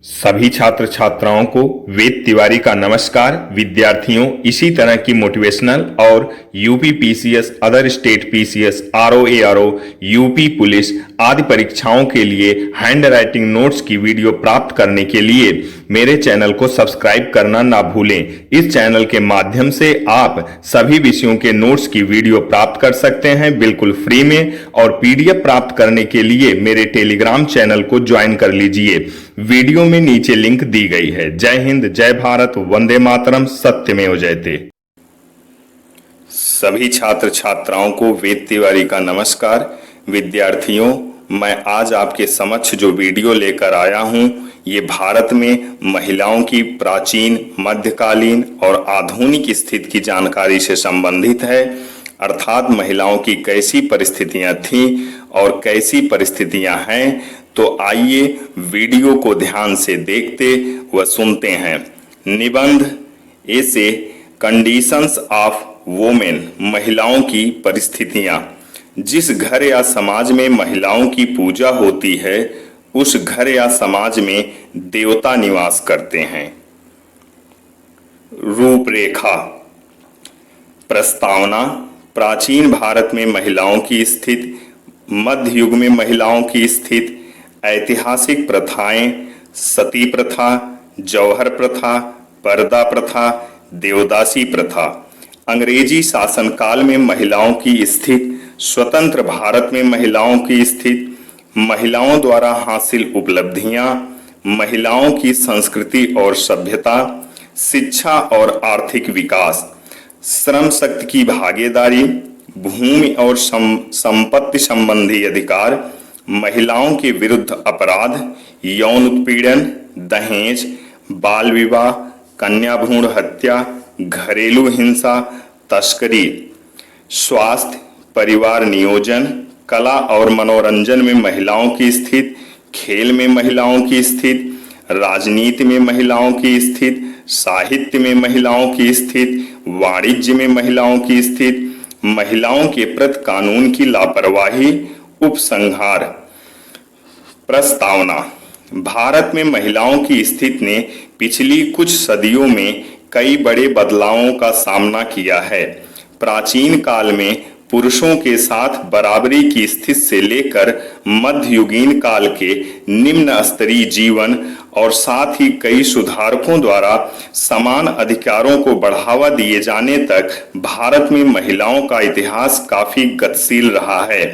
सभी छात्र छात्राओं को वेद तिवारी का नमस्कार। विद्यार्थियों, इसी तरह की मोटिवेशनल और UP PCS, other state PCS, RO ARO, UP police आदि परीक्षाओं के लिए हैंड राइटिंग नोट्स की वीडियो प्राप्त करने के लिए मेरे चैनल को सब्सक्राइब करना ना भूलें। इस चैनल के माध्यम से आप सभी विषयों के नोट्स की वीडियो प्राप्त कर सकते हैं बिल्कुल फ्री में, और पीडीएफ प्राप्त करने के लिए मेरे टेलीग्राम चैनल को ज्वाइन कर लीजिए। वीडियो में नीचे लिंक दी गई है। जय हिंद, जय भारत, वंदे मातरम, सत्यमेव जयते। सभी छात्र छात्राओं को वेद तिवारी का नमस्कार। विद्यार्थियों, मैं आज आपके समक्ष जो वीडियो लेकर आया हूं, ये भारत में महिलाओं की प्राचीन, मध्यकालीन और आधुनिक स्थिति की जानकारी से संबंधित है। अर्थात महिलाओं की कैसी परिस्थितियां थीं और कैसी परिस्थितियां हैं। तो आइए वीडियो को ध्यान से देखते व सुनते हैं। निबंध ए से कंडीशंस ऑफ वोमेन, महिलाओं की परिस्थितियां। जिस घर या समाज में महिलाओं की पूजा होती है, उस घर या समाज में देवता निवास करते हैं। रूपरेखा। प्रस्तावना। प्राचीन भारत में महिलाओं की स्थिति, मध्य युग में महिलाओं की स्थिति, ऐतिहासिक प्रथाएं, सती प्रथा, जौहर प्रथा, पर्दा प्रथा, देवदासी प्रथा। अंग्रेजी शासनकाल में महिलाओं की स्थिति, स्वतंत्र भारत में महिलाओं की स्थिति, महिलाओं द्वारा हासिल उपलब्धियां, महिलाओं की संस्कृति और सभ्यता, शिक्षा और आर्थिक विकास, श्रम शक्ति की भागीदारी, भूमि और संपत्ति संबंधी अधिकार, महिलाओं के विरुद्ध अपराध, यौन उत्पीड़न, दहेज, बाल विवाह, कन्या भ्रूण हत्या, घरेलू हिंसा, तस्करी, स्वास्थ्य, परिवार नियोजन, कला और मनोरंजन में महिलाओं की स्थिति, खेल में महिलाओं की स्थिति, राजनीति में महिलाओं की स्थिति, साहित्य में महिलाओं की स्थिति, वाणिज्य में महिलाओं की स्थिति, महिलाओं के प्रति कानून की लापरवाही, उपसंहार। प्रस्तावना। भारत में महिलाओं की स्थिति ने पिछली कुछ सदियों में कई बड़े बदलावों का सामना किया है। प्राचीन काल में पुरुषों के साथ बराबरी की स्थिति से लेकर मध्ययुगीन काल के निम्न स्तरीय जीवन और साथ ही कई सुधारकों द्वारा समान अधिकारों को बढ़ावा दिए जाने तक भारत में महिलाओं का इतिहास काफी गतिशील रहा है।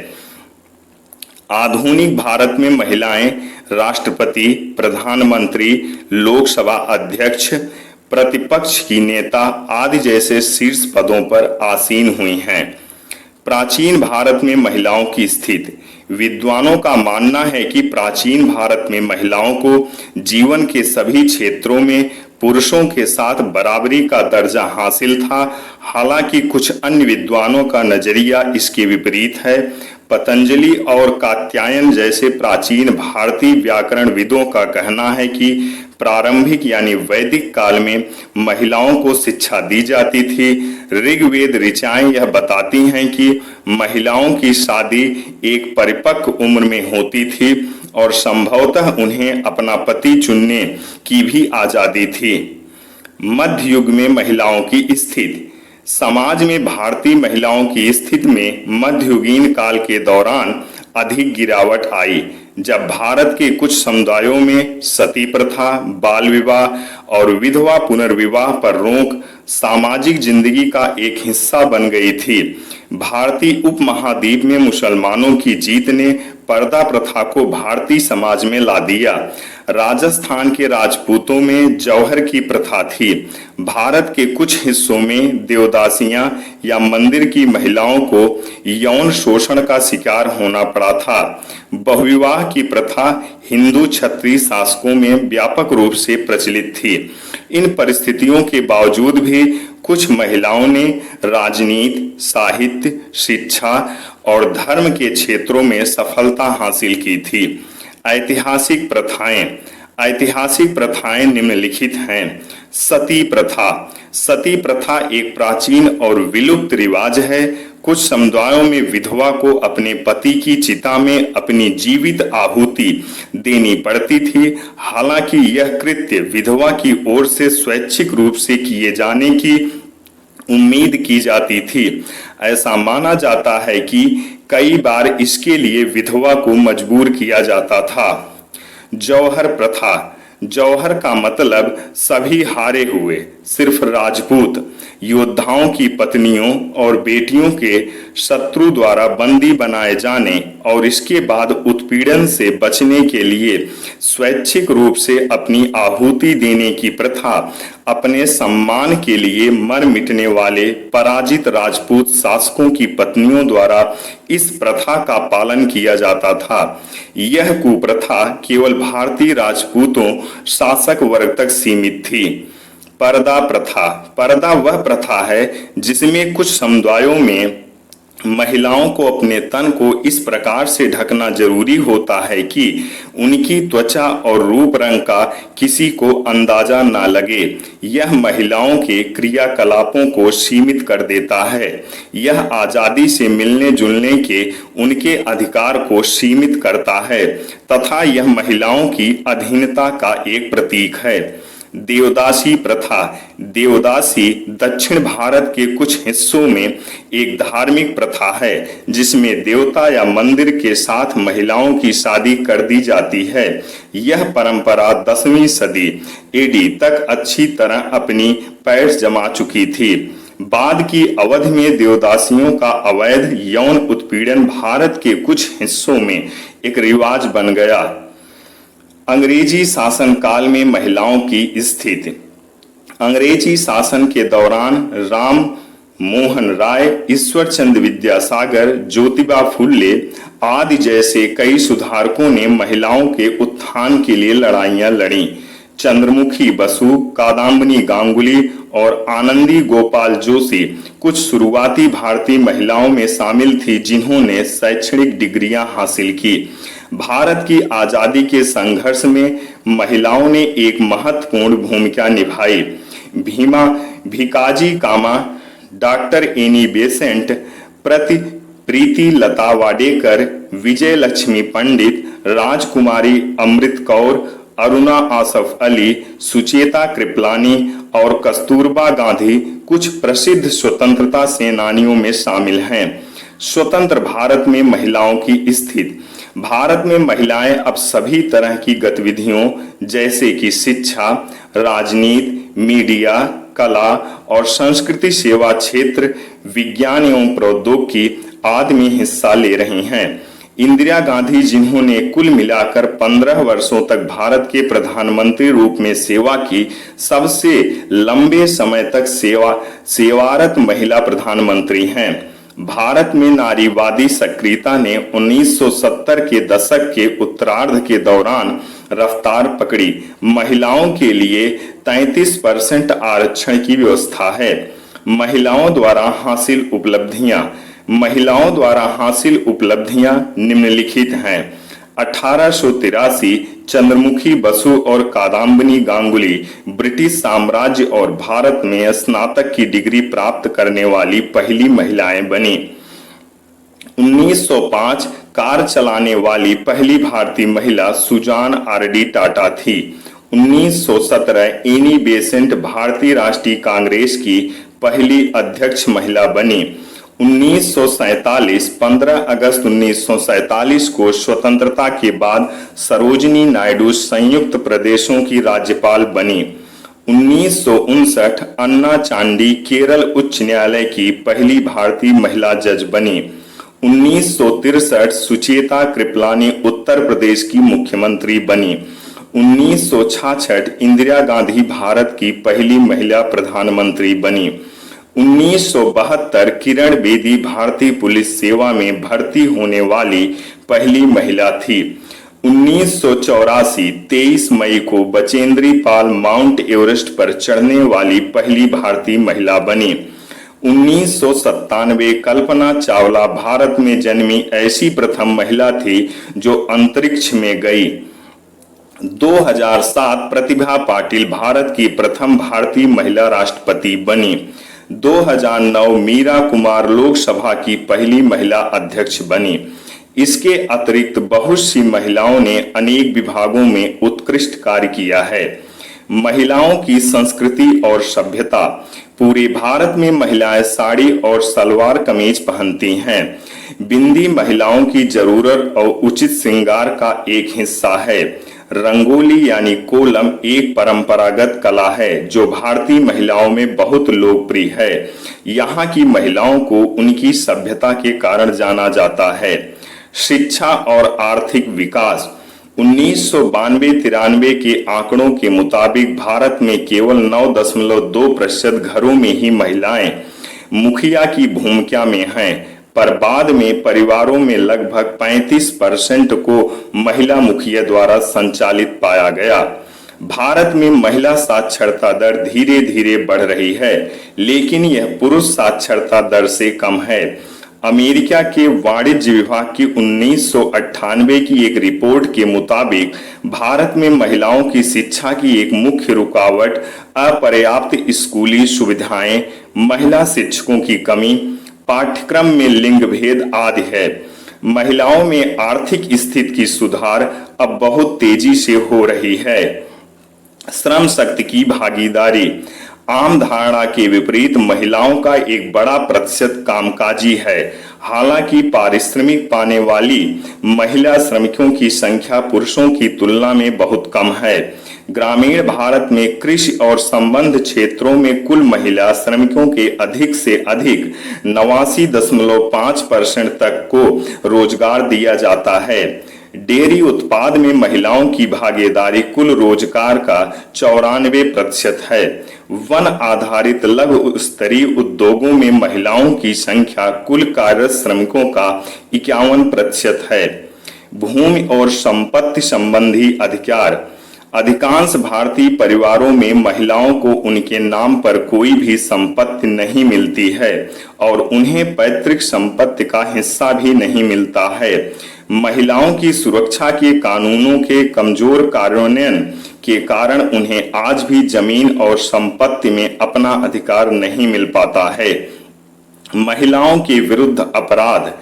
आधुनिक भारत में महिलाएं राष्ट्रपति, प्रधानमंत्री, लोकसभा अध्यक्ष, प्रतिपक्ष की नेता आदि जैसे शीर्ष पदों पर आसीन हुई हैं। प्राचीन भारत में महिलाओं की स्थिति। विद्वानों का मानना है कि प्राचीन भारत में महिलाओं को जीवन के सभी क्षेत्रों में पुरुषों के साथ बराबरी का दर्जा हासिल था। हालांकि कुछ अन्य विद्वानों का नजरिया इसके विपरीत है। पतंजलि और कात्यायन जैसे प्राचीन भारतीय व्याकरणविदों का कहना है कि प्रारंभिक यानी वैदिक काल में महिलाओं को शिक्षा दी जाती थी। ऋग्वेद ऋचाएं यह बताती हैं कि महिलाओं की शादी एक परिपक्व उम्र में होती थी और संभवतः उन्हें अपना पति चुनने की भी आजादी थी। मध्य युग में महिलाओं की स्थिति। समाज में भारतीय महिलाओं की स्थिति में मध्ययुगीन काल के दौरान अधिक गिरावट आई, जब भारत के कुछ समुदायों में सती प्रथा, बाल विवाह और विधवा पुनर्विवाह पर रोक सामाजिक जिंदगी का एक हिस्सा बन गई थी। भारतीय उपमहाद्वीप में मुसलमानों की जीत ने पर्दा प्रथा को भारतीय समाज में ला दिया। राजस्थान के राजपूतों में जौहर की प्रथा थी। भारत के कुछ हिस्सों में देवदासियां या मंदिर की महिलाओं को यौन शोषण का शिकार होना पड़ा था। बहुविवाह की प्रथा हिंदू क्षत्रिय शासकों में व्यापक रूप से प्रचलित थी। इन परिस्थितियों के बावजूद भी कुछ महिलाओं ने राजनीति, साहित्य, शिक्षा और धर्म के क्षेत्रों में सफलता हासिल की थी। ऐतिहासिक प्रथाएं। ऐतिहासिक प्रथाएं निम्नलिखित हैं। सती प्रथा। सती प्रथा एक प्राचीन और विलुप्त रिवाज है। कुछ समुदायों में विधवा को अपने पति की चिता में अपनी जीवित आहुति देनी पड़ती थी। हालांकि यह कृत्य विधवा की ओर से स्वैच्छिक रूप से किए जाने की उम्मीद की जाती थी। ऐसा माना जाता है कि कई बार इसके लिए विधवा को मजबूर किया जाता था। जौहर प्रथा। जौहर का मतलब सभी हारे हुए, सिर्फ राजपूत योद्धाओं की पत्नियों और बेटियों के शत्रु द्वारा बंदी बनाए जाने और इसके बाद उत्पीड़न से बचने के लिए स्वैच्छिक रूप से अपनी आहुति देने की प्रथा अपने सम्मान के लिए मर मिटने वाले पराजित राजपूत शासकों की पत्नियों द्वारा इस प्रथा का पालन किया जाता था। यह कुप्रथा केवल भारतीय राजपूतों शासक वर्ग तक सीमित थी। पर्दा प्रथा। पर्दा वह प्रथा है जिसमें कुछ समुदायों में महिलाओं को अपने तन को इस प्रकार से ढकना जरूरी होता है कि उनकी त्वचा और रूप रंग का किसी को अंदाजा न लगे। यह महिलाओं के क्रियाकलापों को सीमित कर देता है। यह आजादी से मिलने जुलने के उनके अधिकार को सीमित करता है तथा यह महिलाओं की अधीनता का एक प्रतीक है। देवदासी प्रथा। देवदासी दक्षिण भारत के कुछ हिस्सों में एक धार्मिक प्रथा है जिसमें देवता या मंदिर के साथ महिलाओं की शादी कर दी जाती है। यह परंपरा 10वीं सदी एडी तक अच्छी तरह अपनी पैठ जमा चुकी थी। बाद की अवधि में देवदासियों का अवैध यौन उत्पीड़न भारत के कुछ हिस्सों में एक रिवाज बन गया। अंग्रेजी शासन काल में महिलाओं की स्थिति। अंग्रेजी शासन के दौरान राम मोहन राय, ईश्वर चंद्र विद्यासागर, ज्योतिबा फुले आदि जैसे कई सुधारकों ने महिलाओं के उत्थान के लिए लड़ाइयां लड़ी। चंद्रमुखी बसु, कादम्बिनी गांगुली और आनंदी गोपाल जोशी कुछ शुरुआती भारतीय महिलाओं में शामिल थी जिन्होंने शैक्षणिक डिग्रियां हासिल की। भारत की आजादी के संघर्ष में महिलाओं ने एक महत्वपूर्ण भूमिका निभाई। भीमा भिकाजी कामा, डॉक्टर एनी बेसेंट, प्रीति लता वाडेकर, विजय लक्ष्मी पंडित, राजकुमारी अमृत कौर, अरुणा आसफ अली, सुचेता कृपलानी और कस्तूरबा गांधी कुछ प्रसिद्ध स्वतंत्रता सेनानियों में शामिल हैं। स्वतंत्र भारत में महिलाओं की स्थिति। भारत में महिलाएं अब सभी तरह की गतिविधियों जैसे कि शिक्षा, राजनीति, मीडिया, कला और संस्कृति सेवा क्षेत्र, विज्ञान एवं प्रौद्योगिकी आदि में हिस्सा ले रही हैं। इंदिरा गांधी, जिन्होंने कुल मिलाकर 15 वर्षों तक भारत के प्रधानमंत्री रूप में सेवा की, सबसे लंबे समय तक सेवारत महिला प्रधानमंत्री हैं। भारत में नारीवादी सक्रियता ने 1970 के दशक के उत्तरार्ध के दौरान रफ्तार पकड़ी। महिलाओं के लिए 33% आरक्षण की व्यवस्था है। महिलाओं द्वारा हासिल उपलब्धियां। महिलाओं द्वारा हासिल उपलब्धियां निम्नलिखित हैं। 1883 चंद्रमुखी बसु और कादम्बिनी गांगुली ब्रिटिश साम्राज्य और भारत में स्नातक की डिग्री प्राप्त करने वाली पहली महिलाएं बनी। 1905 कार चलाने वाली पहली भारतीय महिला सुजान आरडी टाटा थी। 1917 एनी बेसेंट भारतीय राष्ट्रीय कांग्रेस की पहली अध्यक्ष महिला बनी। 1947 15 अगस्त 1947 को स्वतंत्रता के बाद सरोजिनी नायडू संयुक्त प्रदेशों की राज्यपाल बनी। 1959 अन्ना चांडी केरल उच्च न्यायालय की पहली भारतीय महिला जज बनी। 1963 सुचेता कृपलानी उत्तर प्रदेश की मुख्यमंत्री बनी। 1966 इंदिरा गांधी भारत की पहली महिला प्रधानमंत्री बनी। 1972 किरण बेदी भारतीय पुलिस सेवा में भर्ती होने वाली पहली महिला थी। 1984 23 मई को बचेंद्री पाल माउंट एवरेस्ट पर चढ़ने वाली पहली भारतीय महिला बनी। 1997 कल्पना चावला भारत में जन्मी ऐसी प्रथम महिला थी जो अंतरिक्ष में गई। 2007 प्रतिभा पाटिल भारत की प्रथम भारतीय महिला राष्ट्रपति बनी। 2009 मीरा कुमार लोकसभा की पहली महिला अध्यक्ष बनी। इसके अतिरिक्त बहुत सी महिलाओं ने अनेक विभागों में उत्कृष्ट कार्य किया है। महिलाओं की संस्कृति और सभ्यता। पूरे भारत में महिलाएं साड़ी और सलवार कमीज पहनती हैं। बिंदी महिलाओं की जरूरत और उचित श्रृंगार का एक हिस्सा है। रंगोली यानी कोलम एक परंपरागत कला है जो भारतीय महिलाओं में बहुत लोकप्रिय है। यहाँ की महिलाओं को उनकी सभ्यता के कारण जाना जाता है। शिक्षा और आर्थिक विकास। 1992-93 के आंकड़ों के मुताबिक भारत में केवल 9.2% घरों में ही महिलाएं मुखिया की भूमिका में हैं, पर बाद में परिवारों में लगभग 35% को महिला मुखिया द्वारा संचालित पाया गया। भारत में महिला साक्षरता दर धीरे धीरे बढ़ रही है, लेकिन यह पुरुष साक्षरता दर से कम है। अमेरिका के वाणिज्य विभाग की 1998 की एक रिपोर्ट के मुताबिक भारत में महिलाओं की शिक्षा की एक मुख्य रुकावट अपर्याप्त स्कूली सुविधाएं, महिला शिक्षकों की कमी, पाठ्यक्रम में लिंग भेद आदि है। महिलाओं में आर्थिक स्थिति की सुधार अब बहुत तेजी से हो रही है। श्रम शक्ति की भागीदारी। आम धारणा के विपरीत महिलाओं का एक बड़ा प्रतिशत कामकाजी है। हालांकि पारिश्रमिक पाने वाली महिला श्रमिकों की संख्या पुरुषों की तुलना में बहुत कम है। ग्रामीण भारत में कृषि और संबद्ध क्षेत्रों में कुल महिला श्रमिकों के अधिक से अधिक 89.5% तक को रोजगार दिया जाता है। डेयरी उत्पाद में महिलाओं की भागीदारी कुल रोजगार का 94% है। वन आधारित लघु स्तरीय उद्योगों में महिलाओं की संख्या कुल कार्यरत श्रमिकों का 51% है। भूमि और संपत्ति संबंधी अधिकार। अधिकांश भारतीय परिवारों में महिलाओं को उनके नाम पर कोई भी संपत्ति नहीं मिलती है और उन्हें पैतृक संपत्ति का हिस्सा भी नहीं मिलता है। महिलाओं की सुरक्षा के कानूनों के कमजोर कार्यान्वयन के कारण उन्हें आज भी जमीन और संपत्ति में अपना अधिकार नहीं मिल पाता है। महिलाओं के विरुद्ध अपराध।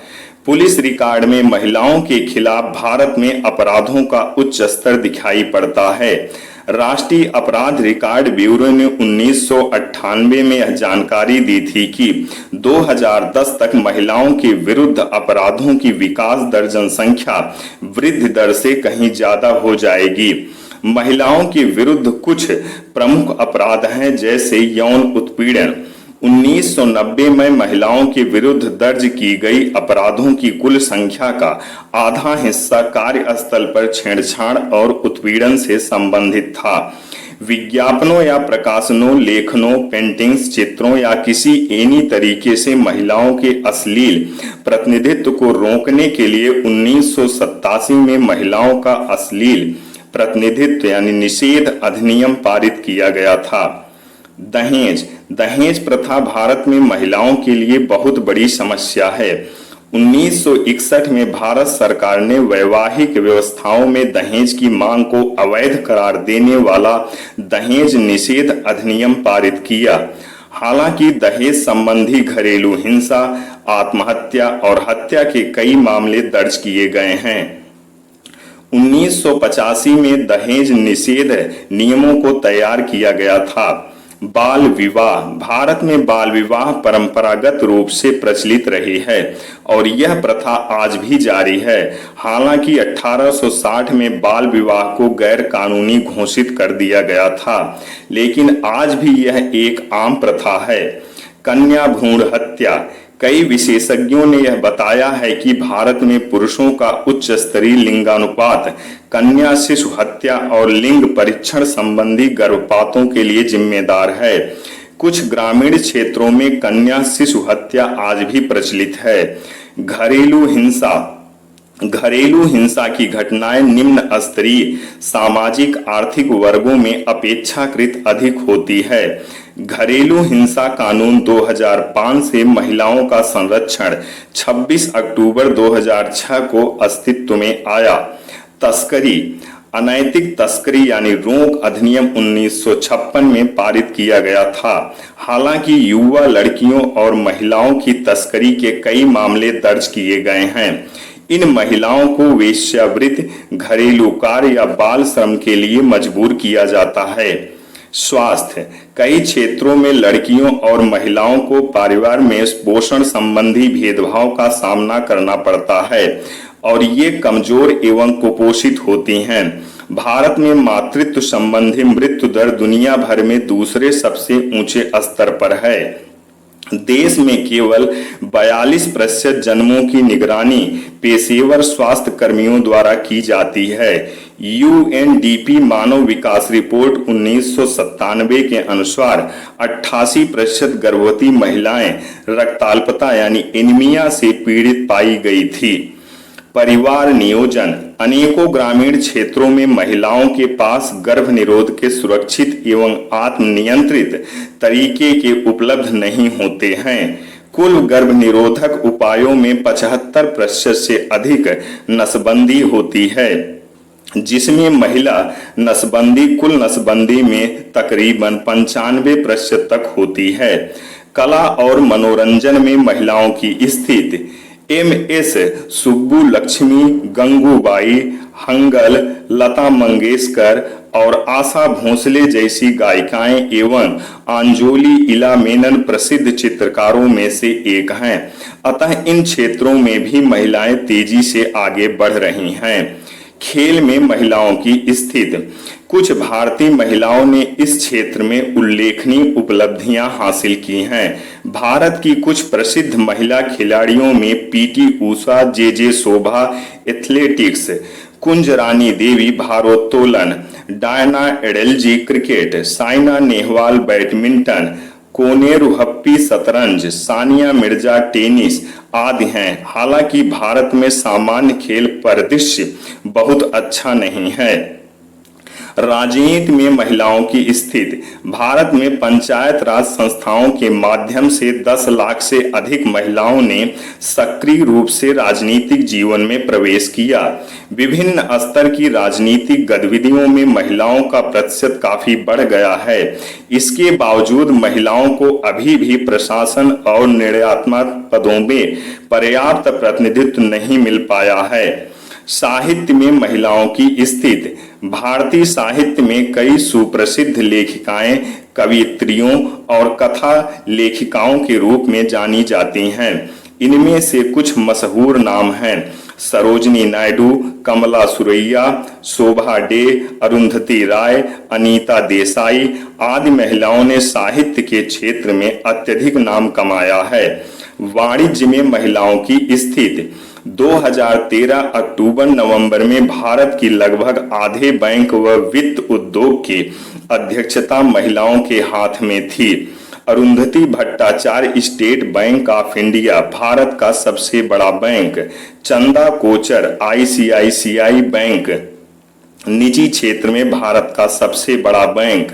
पुलिस रिकॉर्ड में महिलाओं के खिलाफ भारत में अपराधों का उच्च स्तर दिखाई पड़ता है। राष्ट्रीय अपराध रिकॉर्ड ब्यूरो ने 1998 में यह जानकारी दी थी कि 2010 तक महिलाओं के विरुद्ध अपराधों की विकास दर जनसंख्या वृद्धि दर से कहीं ज्यादा हो जाएगी। महिलाओं के विरुद्ध कुछ प्रमुख अपराध हैं, जैसे यौन उत्पीड़न। 1990 में महिलाओं के विरुद्ध दर्ज की गई अपराधों की कुल संख्या का आधा हिस्सा कार्यस्थल पर छेड़छाड़ और उत्पीड़न से संबंधित था। विज्ञापनों या प्रकाशनों, लेखनों, पेंटिंग्स, चित्रों या किसी एनी तरीके से महिलाओं के अश्लील प्रतिनिधित्व को रोकने के लिए 1987 में महिलाओं का अश्लील प्रतिनिधित्व यानी निषेध अधिनियम पारित किया गया था। दहेज प्रथा भारत में महिलाओं के लिए बहुत बड़ी समस्या है। 1961 में भारत सरकार ने वैवाहिक व्यवस्थाओं में दहेज की मांग को अवैध करार देने वाला दहेज निषेध अधिनियम पारित किया। हालांकि दहेज संबंधी घरेलू हिंसा, आत्महत्या और हत्या के कई मामले दर्ज किए गए हैं। 1985 में दहेज निषेध नियमों को तैयार किया गया था। बाल विवाह। भारत में बाल विवाह परंपरागत रूप से प्रचलित रही है और यह प्रथा आज भी जारी है। हालांकि 1860 में बाल विवाह को गैर कानूनी घोषित कर दिया गया था, लेकिन आज भी यह एक आम प्रथा है। कन्या भ्रूण हत्या। कई विशेषज्ञों ने यह बताया है कि भारत में पुरुषों का उच्च स्तरीय लिंगानुपात कन्या शिशु हत्या और लिंग परीक्षण संबंधी गर्भपातों के लिए जिम्मेदार है। कुछ ग्रामीण क्षेत्रों में कन्या शिशु हत्या आज भी प्रचलित है। घरेलू हिंसा। घरेलू हिंसा की घटनाएं निम्न स्तरीय सामाजिक आर्थिक वर्गों में अपेक्षाकृत अधिक होती है। घरेलू हिंसा कानून 2005 से महिलाओं का संरक्षण 26 अक्टूबर 2006 को अस्तित्व में आया। तस्करी। अनैतिक तस्करी यानी रोक अधिनियम 1956 में पारित किया गया था। हालांकि युवा लड़कियों और महिलाओं की तस्करी के कई मामले दर्ज किए गए हैं। इन महिलाओं को वेश्यावृत्ति, घरेलू कार्य या बाल श्रम के लिए मजबूर किया जाता है। स्वास्थ्य, कई क्षेत्रों में लड़कियों और महिलाओं को परिवार में पोषण संबंधी भेदभाव का सामना करना पड़ता है और ये कमजोर एवं कुपोषित होती हैं। भारत में मातृत्व संबंधी मृत्यु दर दुनिया भर में दूसरे सबसे ऊंचे स्तर पर है। देश में केवल 42% जन्मों की निगरानी पेशेवर स्वास्थ्य कर्मियों द्वारा की जाती है। यूएनडीपी मानव विकास रिपोर्ट 1997 के अनुसार 88% गर्भवती महिलाएं रक्ताल्पता यानी एनीमिया से पीड़ित पाई गई थी। परिवार नियोजन, अनेकों ग्रामीण क्षेत्रों में महिलाओं के पास गर्भ निरोध के सुरक्षित एवं आत्मनियंत्रित तरीके के उपलब्ध नहीं होते हैं। कुल गर्भ निरोधक उपायों में 75% से अधिक नसबंदी होती है, जिसमें महिला नसबंदी कुल नसबंदी में तकरीबन 95% तक होती है। कला और मनोरंजन में महिलाओं की स्थिति, MS सुब्बुलक्ष्मी, गंगूबाई, हंगल, लता मंगेशकर और आशा भोसले जैसी गायिकाएं एवं अंजोली इला मेनन प्रसिद्ध चित्रकारों में से एक हैं। अतः इन क्षेत्रों में भी महिलाएं तेजी से आगे बढ़ रही हैं। खेल में महिलाओं की स्थिति, कुछ भारतीय महिलाओं ने इस क्षेत्र में उल्लेखनीय उपलब्धियां हासिल की हैं। भारत की कुछ प्रसिद्ध महिला खिलाड़ियों में PT Usha, JJ Shobha athletics, Kunjarani Devi भारोत्तोलन, Diana Edulji cricket, Saina Nehwal badminton, Koneru Humpy शतरंज, सानिया मिर्जा टेनिस आदि हैं। हालांकि भारत में सामान्य खेल परिदृश्य बहुत अच्छा नहीं है। राजनीति में महिलाओं की स्थिति, भारत में पंचायत राज संस्थाओं के माध्यम से 10 लाख से अधिक महिलाओं ने सक्रिय रूप से राजनीतिक जीवन में प्रवेश किया। विभिन्न स्तर की राजनीतिक गतिविधियों में महिलाओं का प्रतिशत काफी बढ़ गया है। इसके बावजूद महिलाओं को अभी भी प्रशासन और निर्णयात्मक पदों में पर्याप्त प्रतिनिधित्व नहीं मिल पाया है। साहित्य में महिलाओं की स्थिति, भारतीय साहित्य में कई सुप्रसिद्ध लेखिकाएं कवियत्रियों और कथा लेखिकाओं के रूप में जानी जाती हैं। इनमें से कुछ मशहूर नाम हैं सरोजिनी नायडू, कमला सुरैया, शोभा डे, अरुंधति राय, अनीता देसाई आदि महिलाओं ने साहित्य के क्षेत्र में अत्यधिक नाम कमाया है। वाणिज्य में महिलाओं की स्थिति, 2013 अक्टूबर-नवंबर में भारत की लगभग आधे बैंक व वित्त उद्योग की अध्यक्षता महिलाओं के हाथ में थी। Arundhati Bhattacharya state bank of India Bharat का सबसे बड़ा bank, Chanda Kochhar ICICI bank निजी क्षेत्र में भारत का सबसे बड़ा bank,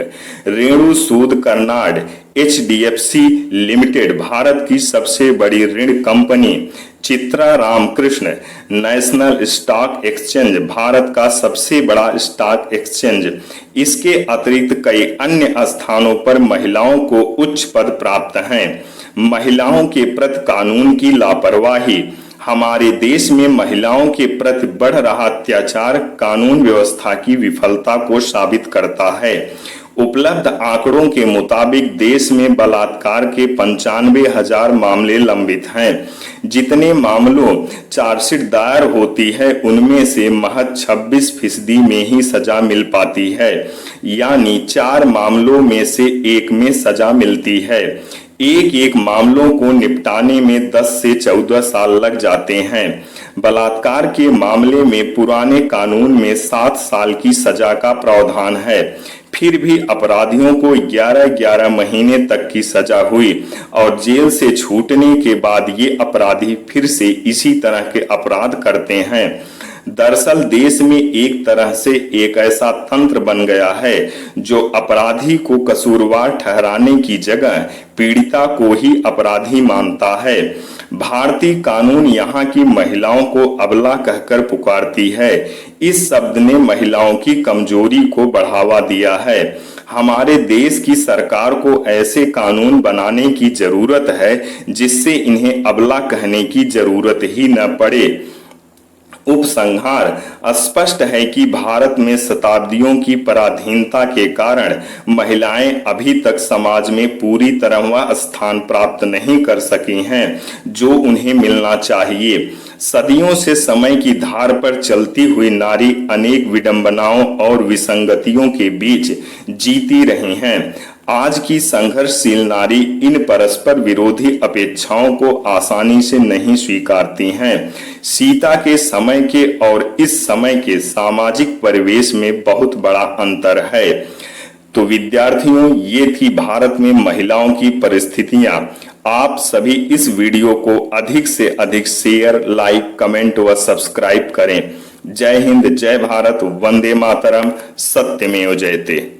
Renu Sud Karnad HDFC limited Bharat की सबसे बड़ी ऋण company, Chitra Ramkrishna national stock exchange Bharat का सबसे बड़ा स्टॉक एक्सचेंज। इसके अतिरिक्त कई अन्य स्थानों पर महिलाओं को उच्च पद प्राप्त हैं। महिलाओं के प्रति कानून की लापरवाही, हमारे देश में महिलाओं के प्रति बढ़ रहा अत्याचार कानून व्यवस्था की विफलता को साबित करता है। उपलब्ध आंकड़ों के मुताबिक देश में बलात्कार के 95,000 मामले लंबित हैं। जितने मामलों चार्जशीट दायर होती है उनमें से महज 26% में ही सजा मिल पाती है, यानी 4 मामलों में से 1 में सजा मिलती है। एक मामलों को निपटाने में 10 से 14 साल लग जाते हैं। बलात्कार के मामले में पुराने कानून में 7 साल की सजा का प्रावधान है, फिर भी अपराधियों को 11 महीने तक की सजा हुई और जेल से छूटने के बाद ये अपराधी फिर से इसी तरह के अपराध करते हैं। दरअसल देश में एक तरह से एक ऐसा तंत्र बन गया है जो अपराधी को कसूरवार ठहराने की जगह पीड़िता को ही अपराधी मानता है। भारतीय कानून यहाँ की महिलाओं को अबला कहकर पुकारती है। इस शब्द ने महिलाओं की कमजोरी को बढ़ावा दिया है। हमारे देश की सरकार को ऐसे कानून बनाने की जरूरत है जिससे इन्हें अबला कहने की जरूरत ही न पड़े। उपसंहार स्पष्ट है कि भारत में शताब्दियों की पराधीनता के कारण महिलाएं अभी तक समाज में पूरी तरह वह स्थान प्राप्त नहीं कर सकी हैं जो उन्हें मिलना चाहिए। सदियों से समय की धार पर चलती हुई नारी अनेक विडंबनाओं और विसंगतियों के बीच जीती रही हैं। आज की संघर्षशील नारी इन परस्पर विरोधी अपेक्षाओं को आसानी से नहीं स्वीकारती हैं। सीता के समय के और इस समय के सामाजिक परिवेश में बहुत बड़ा अंतर है। तो विद्यार्थियों, ये थी भारत में महिलाओं की परिस्थितियां। आप सभी इस वीडियो को अधिक से अधिक शेयर, लाइक, कमेंट व सब्सक्राइब करें। जय हिंद, जय भारत, वंदे मातरम, सत्यमेव जयते।